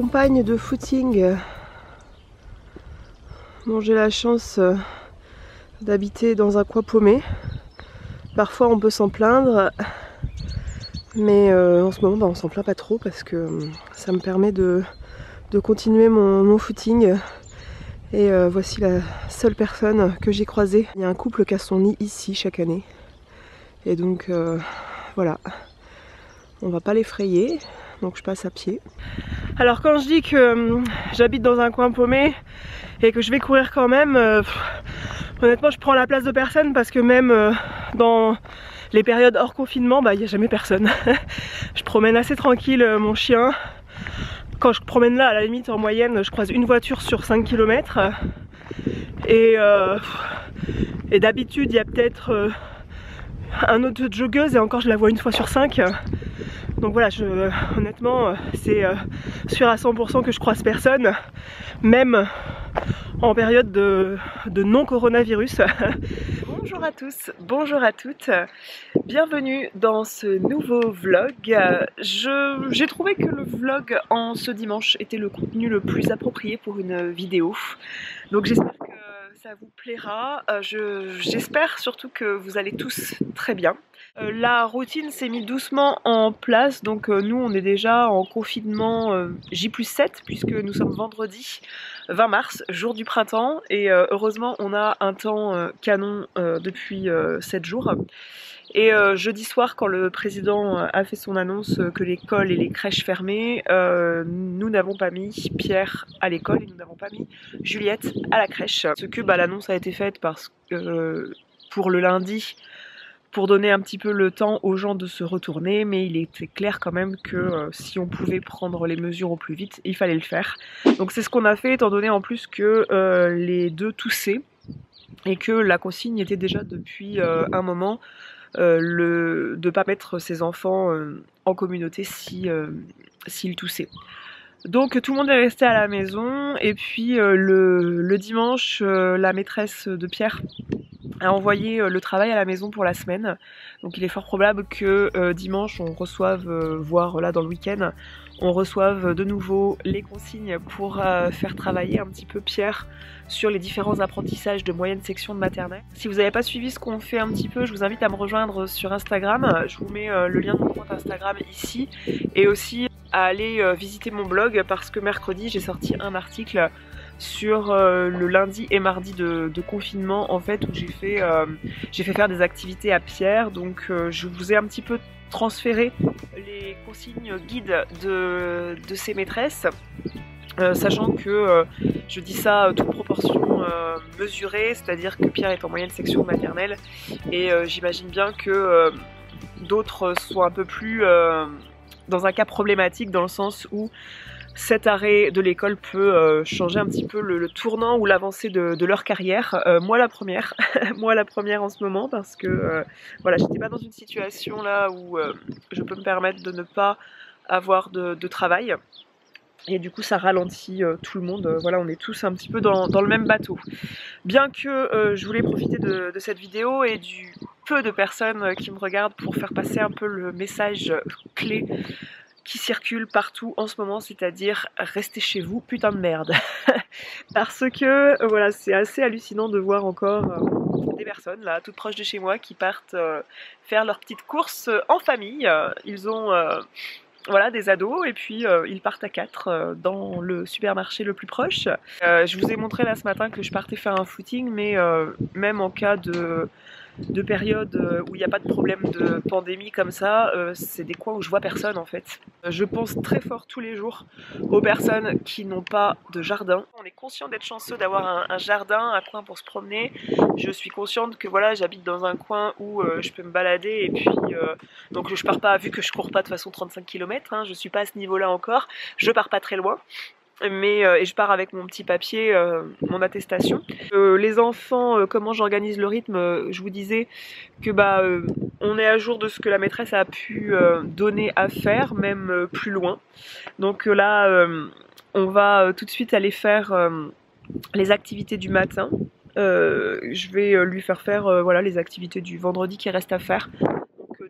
compagne de footing. Bon, j'ai la chance d'habiter dans un coin paumé. Parfois on peut s'en plaindre, mais en ce moment on s'en plaint pas trop parce que ça me permet de continuer mon footing. Et voici la seule personne que j'ai croisée. Il y a un couple qui a son nid ici chaque année. Et donc voilà, on va pas l'effrayer, donc je passe à pied. Alors quand je dis que j'habite dans un coin paumé et que je vais courir quand même, honnêtement je prends la place de personne parce que même dans les périodes hors confinement, il n'y a jamais personne. Je promène assez tranquille mon chien. Quand je promène là, à la limite en moyenne, je croise une voiture sur 5 km. Et d'habitude il y a peut-être un autre joggeuse et encore je la vois une fois sur 5. Donc voilà, honnêtement c'est sûr à 100% que je croise personne, même en période de non-coronavirus. Bonjour à tous, bonjour à toutes, bienvenue dans ce nouveau vlog. J'ai trouvé que le vlog en ce dimanche était le contenu le plus approprié pour une vidéo. Donc j'espère que ça vous plaira, j'espère surtout que vous allez tous très bien. La routine s'est mise doucement en place, donc nous on est déjà en confinement J+7 puisque nous sommes vendredi 20 mars, jour du printemps, et heureusement on a un temps canon depuis 7 jours. Et jeudi soir, quand le président a fait son annonce que l'école et les crèches fermaient, nous n'avons pas mis Pierre à l'école et nous n'avons pas mis Juliette à la crèche. Parce que l'annonce a été faite parce que pour le lundi, pour donner un petit peu le temps aux gens de se retourner, mais il était clair quand même que si on pouvait prendre les mesures au plus vite, il fallait le faire. Donc c'est ce qu'on a fait, étant donné en plus que les deux toussaient et que la consigne était déjà depuis un moment de ne pas mettre ses enfants en communauté s'ils toussaient. Donc tout le monde est resté à la maison et puis le dimanche, la maîtresse de Pierre a envoyé le travail à la maison pour la semaine. Donc il est fort probable que dimanche on reçoive, voire là dans le week-end, on reçoive de nouveau les consignes pour faire travailler un petit peu Pierre sur les différents apprentissages de moyenne section de maternelle. Si vous n'avez pas suivi ce qu'on fait un petit peu, je vous invite à me rejoindre sur Instagram. Je vous mets le lien de mon compte Instagram ici et aussi à aller visiter mon blog parce que mercredi j'ai sorti un article sur le lundi et mardi de confinement en fait où j'ai fait faire des activités à Pierre. Donc je vous ai un petit peu transféré les consignes guides de ces maîtresses, sachant que je dis ça toute proportion mesurée, c'est-à-dire que Pierre est en moyenne section maternelle et j'imagine bien que d'autres sont un peu plus dans un cas problématique dans le sens où cet arrêt de l'école peut changer un petit peu le tournant ou l'avancée de leur carrière. Moi la première, moi la première en ce moment parce que voilà, j'étais pas dans une situation là où je peux me permettre de ne pas avoir de travail. Et du coup ça ralentit tout le monde, voilà, on est tous un petit peu dans le même bateau. Bien que je voulais profiter de cette vidéo et du peu de personnes qui me regardent pour faire passer un peu le message clé qui circule partout en ce moment, c'est-à-dire restez chez vous, putain de merde. Parce que voilà, c'est assez hallucinant de voir encore des personnes là, toutes proches de chez moi, qui partent faire leurs petites courses en famille. Ils ont voilà, des ados et puis ils partent à 4 dans le supermarché le plus proche. Je vous ai montré là ce matin que je partais faire un footing, mais même en cas de période où il n'y a pas de problème de pandémie comme ça, c'est des coins où je vois personne en fait. Je pense très fort tous les jours aux personnes qui n'ont pas de jardin. On est conscient d'être chanceux d'avoir un jardin, un coin pour se promener. Je suis consciente que voilà, j'habite dans un coin où je peux me balader et puis donc je pars pas, vu que je cours pas de façon 35 km, hein, je suis pas à ce niveau-là encore, je pars pas très loin. Mais et je pars avec mon petit papier, mon attestation. Les enfants, comment j'organise le rythme, je vous disais que on est à jour de ce que la maîtresse a pu donner à faire, même plus loin. Donc là, on va tout de suite aller faire les activités du matin. Je vais lui faire faire voilà, les activités du vendredi qui restent à faire.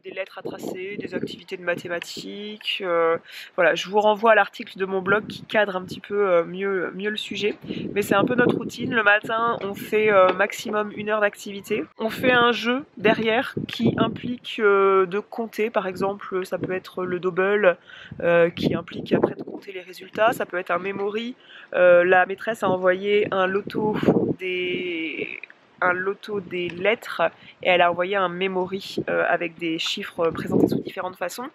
des lettres à tracer, des activités de mathématiques. Voilà, je vous renvoie à l'article de mon blog qui cadre un petit peu mieux le sujet. Mais c'est un peu notre routine. Le matin, on fait maximum 1 heure d'activité. On fait un jeu derrière qui implique de compter. Par exemple, ça peut être le double qui implique après de compter les résultats. Ça peut être un memory. La maîtresse a envoyé un loto des lettres et elle a envoyé un memory avec des chiffres présentés sous différentes façons.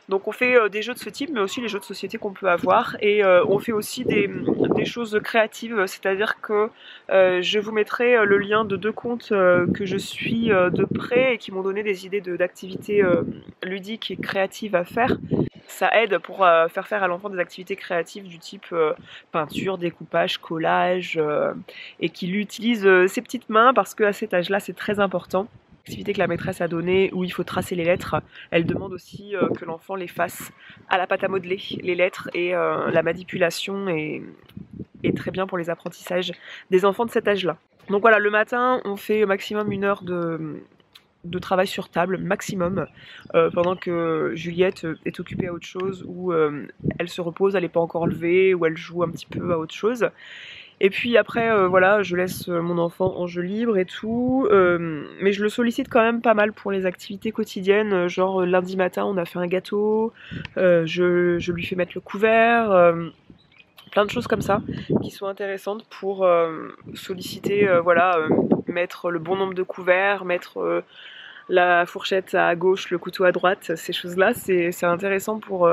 Donc on fait des jeux de ce type, mais aussi les jeux de société qu'on peut avoir, et on fait aussi des choses créatives, c'est-à-dire que je vous mettrai le lien de 2 comptes que je suis de près et qui m'ont donné des idées d'activités ludiques et créatives à faire. Ça aide pour faire à l'enfant des activités créatives du type peinture, découpage, collage, et qu'il utilise ses petites mains parce qu'à cet âge-là c'est très important. L'activité que la maîtresse a donnée où il faut tracer les lettres, elle demande aussi que l'enfant les fasse à la pâte à modeler, les lettres, et la manipulation est très bien pour les apprentissages des enfants de cet âge-là. Donc voilà, le matin on fait maximum 1 heure de travail sur table, maximum, pendant que Juliette est occupée à autre chose, ou elle se repose, elle n'est pas encore levée, ou elle joue un petit peu à autre chose. Et puis après, voilà, je laisse mon enfant en jeu libre et tout, mais je le sollicite quand même pas mal pour les activités quotidiennes, genre lundi matin on a fait un gâteau, je lui fais mettre le couvert, plein de choses comme ça qui sont intéressantes pour solliciter, voilà, mettre le bon nombre de couverts, mettre la fourchette à gauche, le couteau à droite, ces choses-là, c'est intéressant pour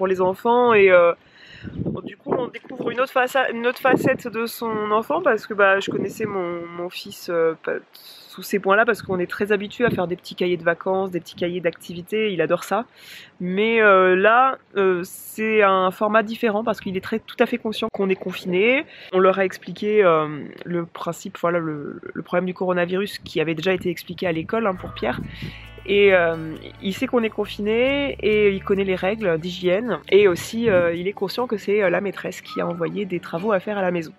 les enfants, et du coup on découvre une autre facette de son enfant, parce que je connaissais mon fils sous ces points-là, parce qu'on est très habitué à faire des petits cahiers de vacances, des petits cahiers d'activités, il adore ça. Mais là, c'est un format différent parce qu'il est tout à fait conscient qu'on est confiné. On leur a expliqué le principe, voilà, le problème du coronavirus qui avait déjà été expliqué à l'école pour Pierre. Et il sait qu'on est confiné et il connaît les règles d'hygiène, et aussi il est conscient que c'est la maîtresse qui a envoyé des travaux à faire à la maison.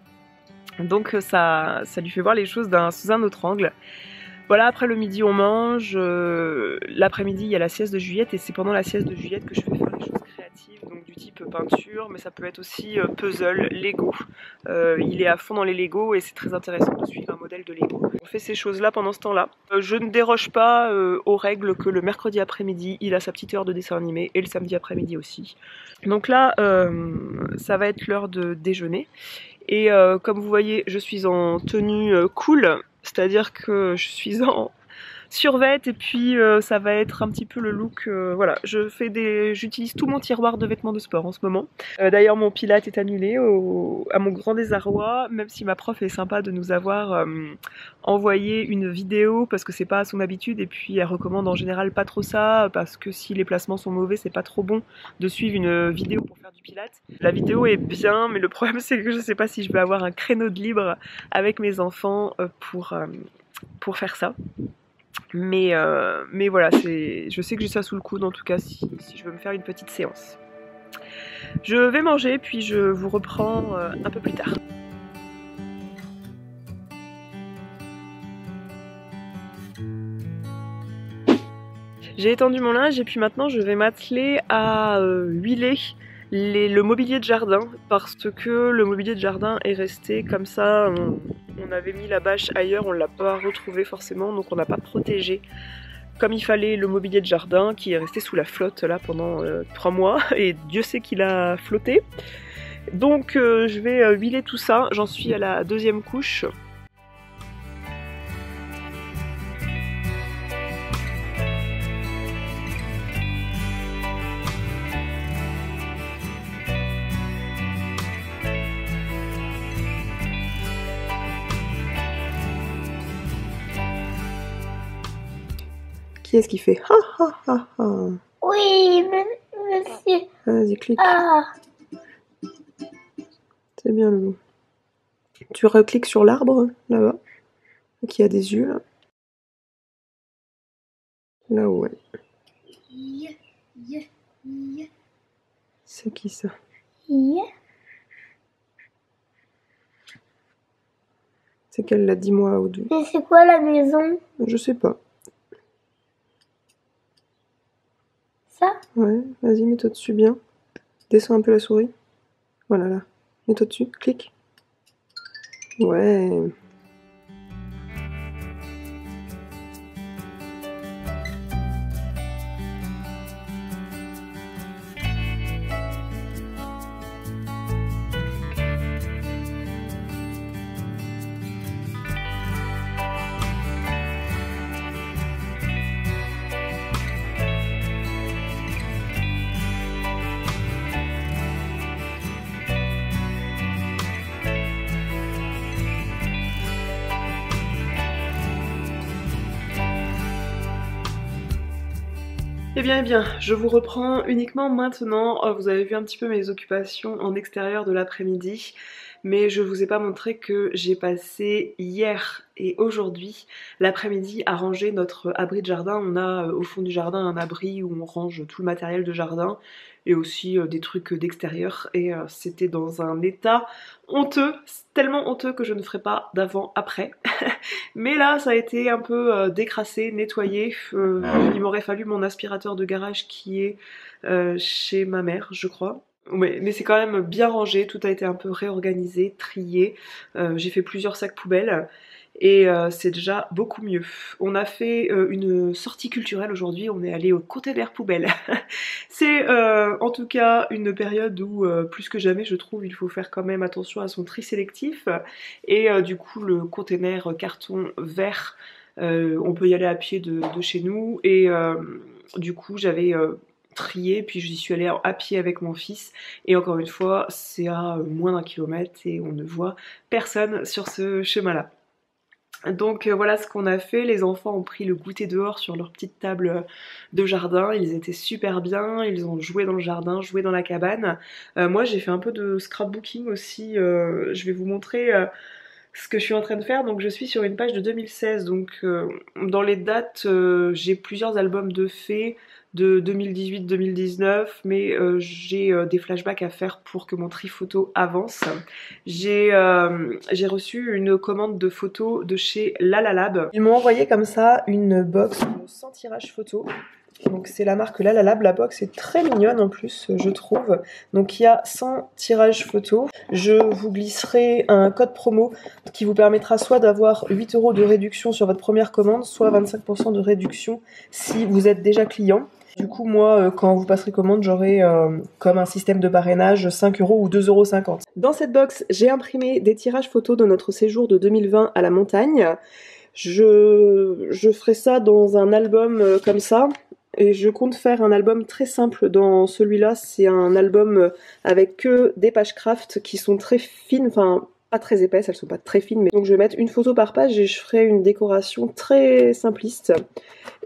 Donc ça lui fait voir les choses sous un autre angle. Voilà, après le midi on mange, l'après-midi il y a la sieste de Juliette, et c'est pendant la sieste de Juliette que je fais faire des choses créatives, donc du type peinture, mais ça peut être aussi puzzle, Lego. Il est à fond dans les Lego et c'est très intéressant de suivre un modèle de Lego. On fait ces choses là pendant ce temps-là. Je ne déroge pas aux règles que le mercredi après-midi il a sa petite heure de dessin animé, et le samedi après-midi aussi. Donc là ça va être l'heure de déjeuner, et comme vous voyez je suis en tenue cool. C'est-à-dire que je suis en survêt, et puis ça va être un petit peu le look, voilà, j'utilise tout mon tiroir de vêtements de sport en ce moment. D'ailleurs mon Pilates est annulé à mon grand désarroi, même si ma prof est sympa de nous avoir envoyé une vidéo, parce que c'est pas à son habitude, et puis elle recommande en général pas trop ça, parce que si les placements sont mauvais c'est pas trop bon de suivre une vidéo pour faire du Pilates. La vidéo est bien, mais le problème c'est que je sais pas si je vais avoir un créneau de libre avec mes enfants pour faire ça. Mais voilà, je sais que j'ai ça sous le coude en tout cas si je veux me faire une petite séance. Je vais manger, puis je vous reprends un peu plus tard. J'ai étendu mon linge, et puis maintenant je vais m'atteler à huiler le mobilier de jardin, parce que le mobilier de jardin est resté comme ça. On avait mis la bâche ailleurs, on l'a pas retrouvé forcément, donc on n'a pas protégé comme il fallait le mobilier de jardin qui est resté sous la flotte là pendant 3 mois, et Dieu sait qu'il a flotté. Donc je vais huiler tout ça, j'en suis à la 2e couche. Qui est-ce qui fait ha ha ha ha? Oui, monsieur. Vas-y, clique. Ah. C'est bien, Loulou. Tu recliques sur l'arbre, là-bas, qui a des yeux, là. Là où elle. C'est qui ça? C'est qu'elle l'a dit moi ou deux. Et c'est quoi la maison? Je sais pas. Vas-y, mets-toi dessus bien. Descends un peu la souris. Voilà, là. Mets-toi dessus, clique. Ouais. Eh bien, je vous reprends uniquement maintenant. Vous avez vu un petit peu mes occupations en extérieur de l'après-midi, mais je vous ai pas montré que j'ai passé hier et aujourd'hui l'après-midi à ranger notre abri de jardin. On a au fond du jardin un abri où on range tout le matériel de jardin et aussi des trucs d'extérieur, et c'était dans un état honteux, tellement honteux que je ne ferai pas d'avant-après. Mais là ça a été un peu décrassé, nettoyé. Il m'aurait fallu mon aspirateur de garage qui est chez ma mère, je crois. Ouais, mais c'est quand même bien rangé, tout a été un peu réorganisé, trié. J'ai fait plusieurs sacs poubelles et c'est déjà beaucoup mieux. On a fait une sortie culturelle aujourd'hui, on est allé au container poubelle. C'est en tout cas une période où plus que jamais je trouve il faut faire quand même attention à son tri sélectif, et du coup le container carton vert, on peut y aller à pied de chez nous, et du coup j'avais trié, puis j'y suis allée à pied avec mon fils, et encore une fois c'est à moins d'1 kilomètre et on ne voit personne sur ce chemin là. Donc voilà ce qu'on a fait. Les enfants ont pris le goûter dehors sur leur petite table de jardin, ils étaient super bien, ils ont joué dans le jardin, joué dans la cabane. Moi j'ai fait un peu de scrapbooking aussi, je vais vous montrer ce que je suis en train de faire. Donc je suis sur une page de 2016, donc dans les dates j'ai plusieurs albums de fées de 2018-2019, mais j'ai des flashbacks à faire pour que mon tri photo avance. J'ai reçu une commande de photos de chez Lalalab. Ils m'ont envoyé comme ça une box de 100 tirages photos. Donc c'est la marque Lalalab, la box est très mignonne en plus je trouve. Donc il y a 100 tirages photos. Je vous glisserai un code promo qui vous permettra soit d'avoir 8 € de réduction sur votre première commande, soit 25% de réduction si vous êtes déjà client. Du coup moi quand vous passerez commande j'aurai comme un système de parrainage 5 € ou 2,50 €. Dans cette box j'ai imprimé des tirages photos de notre séjour de 2020 à la montagne. Je ferai ça dans un album comme ça. Et je compte faire un album très simple dans celui-là, c'est un album avec que des pages craft qui sont très fines, enfin pas très épaisses, elles sont pas très fines, mais donc je vais mettre une photo par page et je ferai une décoration très simpliste.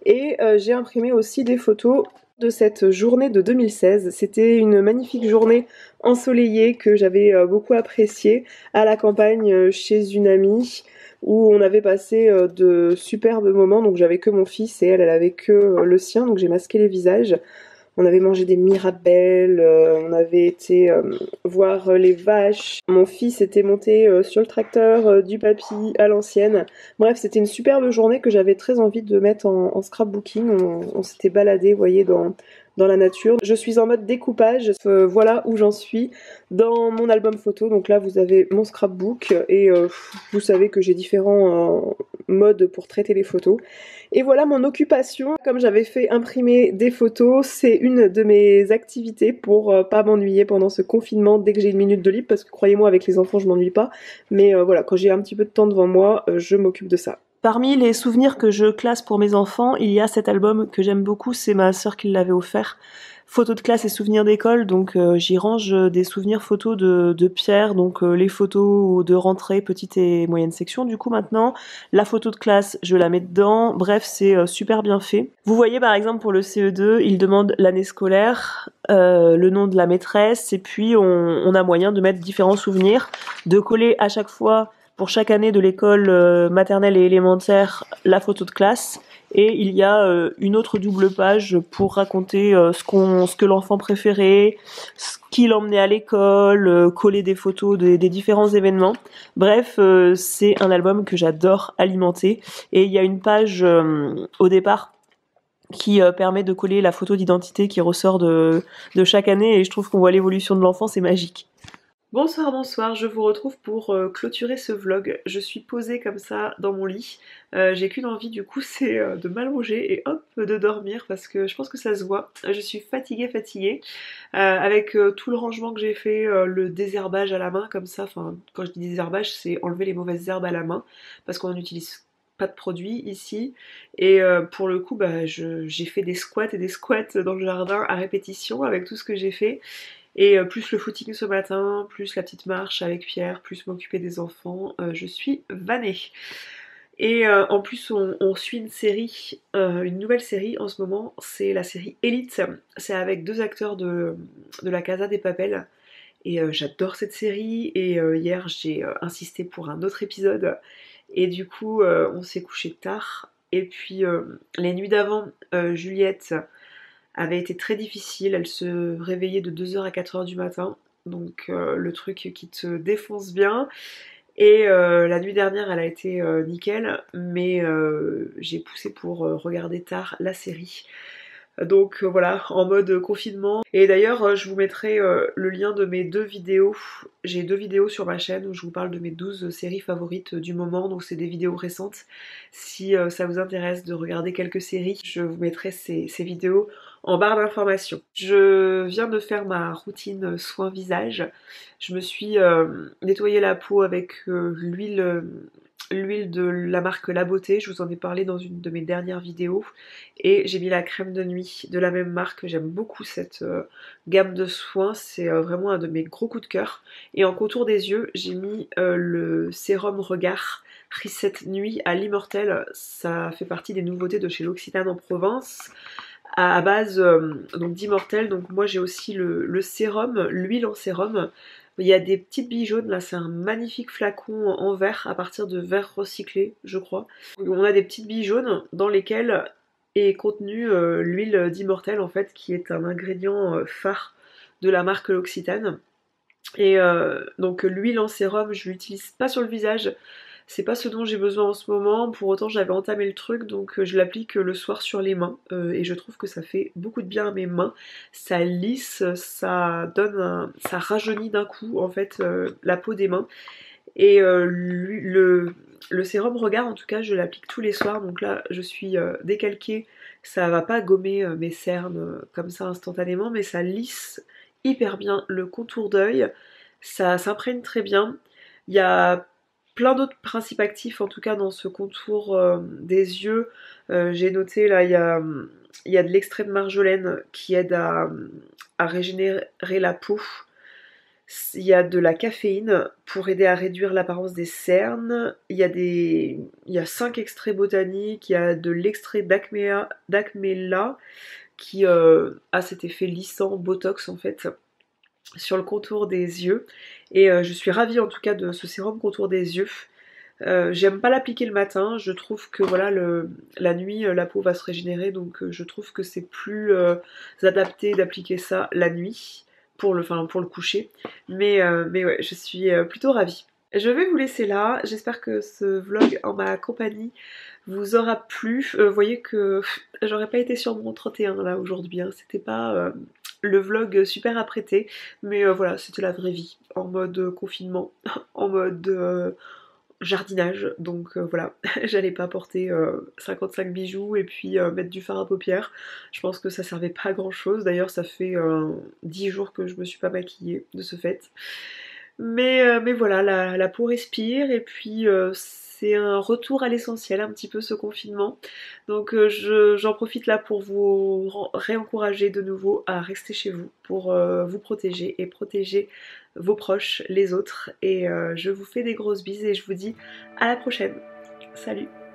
Et j'ai imprimé aussi des photos de cette journée de 2016. C'était une magnifique journée ensoleillée que j'avais beaucoup appréciée à la campagne chez une amie, où on avait passé de superbes moments. Donc j'avais que mon fils et elle avait que le sien, donc j'ai masqué les visages. On avait mangé des mirabelles, on avait été voir les vaches. Mon fils était monté sur le tracteur du papy à l'ancienne. Bref, c'était une superbe journée que j'avais très envie de mettre en scrapbooking. On s'était baladé, vous voyez, dans la nature. Je suis en mode découpage, voilà où j'en suis dans mon album photo. Donc là vous avez mon scrapbook et vous savez que j'ai différents modes pour traiter les photos. Et voilà mon occupation. Comme j'avais fait imprimer des photos, c'est une de mes activités pour pas m'ennuyer pendant ce confinement dès que j'ai une minute de libre, parce que croyez-moi avec les enfants je m'ennuie pas, mais voilà, quand j'ai un petit peu de temps devant moi, je m'occupe de ça. Parmi les souvenirs que je classe pour mes enfants, il y a cet album que j'aime beaucoup, c'est ma sœur qui l'avait offert. Photos de classe et souvenirs d'école, donc j'y range des souvenirs photos de Pierre, donc les photos de rentrée, petite et moyenne section. Du coup maintenant, la photo de classe, je la mets dedans. Bref, c'est super bien fait. Vous voyez par exemple pour le CE2, il demande l'année scolaire, le nom de la maîtresse, et puis on a moyen de mettre différents souvenirs, de coller à chaque fois, pour chaque année de l'école maternelle et élémentaire, la photo de classe. Et il y a une autre double page pour raconter ce que l'enfant préférait, ce qu'il emmenait à l'école, coller des photos des différents événements. Bref, c'est un album que j'adore alimenter. Et il y a une page au départ qui permet de coller la photo d'identité qui ressort de chaque année, et je trouve qu'on voit l'évolution de l'enfant, c'est magique. Bonsoir, je vous retrouve pour clôturer ce vlog. Je suis posée comme ça dans mon lit. J'ai qu'une envie du coup, c'est de m'allonger et hop, de dormir, parce que je pense que ça se voit. Je suis fatiguée. Avec tout le rangement que j'ai fait, le désherbage à la main comme ça, enfin quand je dis désherbage, c'est enlever les mauvaises herbes à la main, parce qu'on n'utilise pas de produits ici, et pour le coup j'ai fait des squats et des squats dans le jardin à répétition avec tout ce que j'ai fait. Et plus le footing ce matin, plus la petite marche avec Pierre, plus m'occuper des enfants, je suis vannée. Et en plus on suit une série, une nouvelle série en ce moment, c'est la série Elite. C'est avec 2 acteurs de la Casa des Papel. Et j'adore cette série, et hier j'ai insisté pour un autre épisode. Et du coup on s'est couché tard. Et puis les nuits d'avant, Juliette avait été très difficile, elle se réveillait de 2h à 4h du matin, donc le truc qui te défonce bien. Et la nuit dernière elle a été nickel, mais j'ai poussé pour regarder tard la série. Donc voilà, en mode confinement. Et d'ailleurs je vous mettrai le lien de mes 2 vidéos. J'ai 2 vidéos sur ma chaîne où je vous parle de mes 12 séries favorites du moment, donc c'est des vidéos récentes. Si ça vous intéresse de regarder quelques séries, je vous mettrai ces vidéos en barre d'informations. Je viens de faire ma routine soin visage. Je me suis nettoyé la peau avec l'huile de la marque La Beauté, je vous en ai parlé dans une de mes dernières vidéos, et j'ai mis la crème de nuit de la même marque. J'aime beaucoup cette gamme de soins, c'est vraiment un de mes gros coups de cœur. Et en contour des yeux, j'ai mis le sérum Regard Reset Nuit à l'Immortel. Ça fait partie des nouveautés de chez L'Occitane en Provence, à base donc d'Immortel. Donc moi j'ai aussi le sérum, l'huile en sérum. Il y a des petites billes jaunes, là c'est un magnifique flacon en verre à partir de verre recyclé, je crois. On a des petites billes jaunes dans lesquelles est contenue l'huile d'Immortel en fait, qui est un ingrédient phare de la marque L'Occitane. Et donc l'huile en sérum, je l'utilise pas sur le visage, c'est pas ce dont j'ai besoin en ce moment. Pour autant j'avais entamé le truc, donc je l'applique le soir sur les mains, et je trouve que ça fait beaucoup de bien à mes mains. Ça lisse, ça donne ça rajeunit d'un coup en fait la peau des mains. Et le sérum Regard en tout cas je l'applique tous les soirs, donc là je suis décalquée. Ça va pas gommer mes cernes comme ça instantanément, mais ça lisse hyper bien le contour d'œil, ça s'imprègne très bien. Il y a plein d'autres principes actifs en tout cas dans ce contour des yeux. J'ai noté là, il y a de l'extrait de marjolaine qui aide à régénérer la peau. Il y a de la caféine pour aider à réduire l'apparence des cernes. Il y a 5 extraits botaniques. Il y a de l'extrait d'Acmela qui a cet effet lissant, botox en fait, sur le contour des yeux. Et je suis ravie en tout cas de ce sérum contour des yeux. J'aime pas l'appliquer le matin, je trouve que voilà, la nuit la peau va se régénérer, donc je trouve que c'est plus adapté d'appliquer ça la nuit pour le coucher. Mais ouais, je suis plutôt ravie. Je vais vous laisser là, j'espère que ce vlog en ma compagnie vous aura plu. Vous voyez que j'aurais pas été sur mon 31 là aujourd'hui, hein. C'était pas le vlog super apprêté, mais voilà, c'était la vraie vie, en mode confinement, en mode jardinage, donc voilà, j'allais pas porter 55 bijoux et puis mettre du fard à paupières. Je pense que ça servait pas à grand chose, d'ailleurs ça fait 10 jours que je me suis pas maquillée de ce fait. Mais voilà, la peau respire, et puis c'est un retour à l'essentiel un petit peu ce confinement. Donc j'en profite là pour vous réencourager de nouveau à rester chez vous pour vous protéger et protéger vos proches, les autres. Et je vous fais des grosses bises et je vous dis à la prochaine. Salut!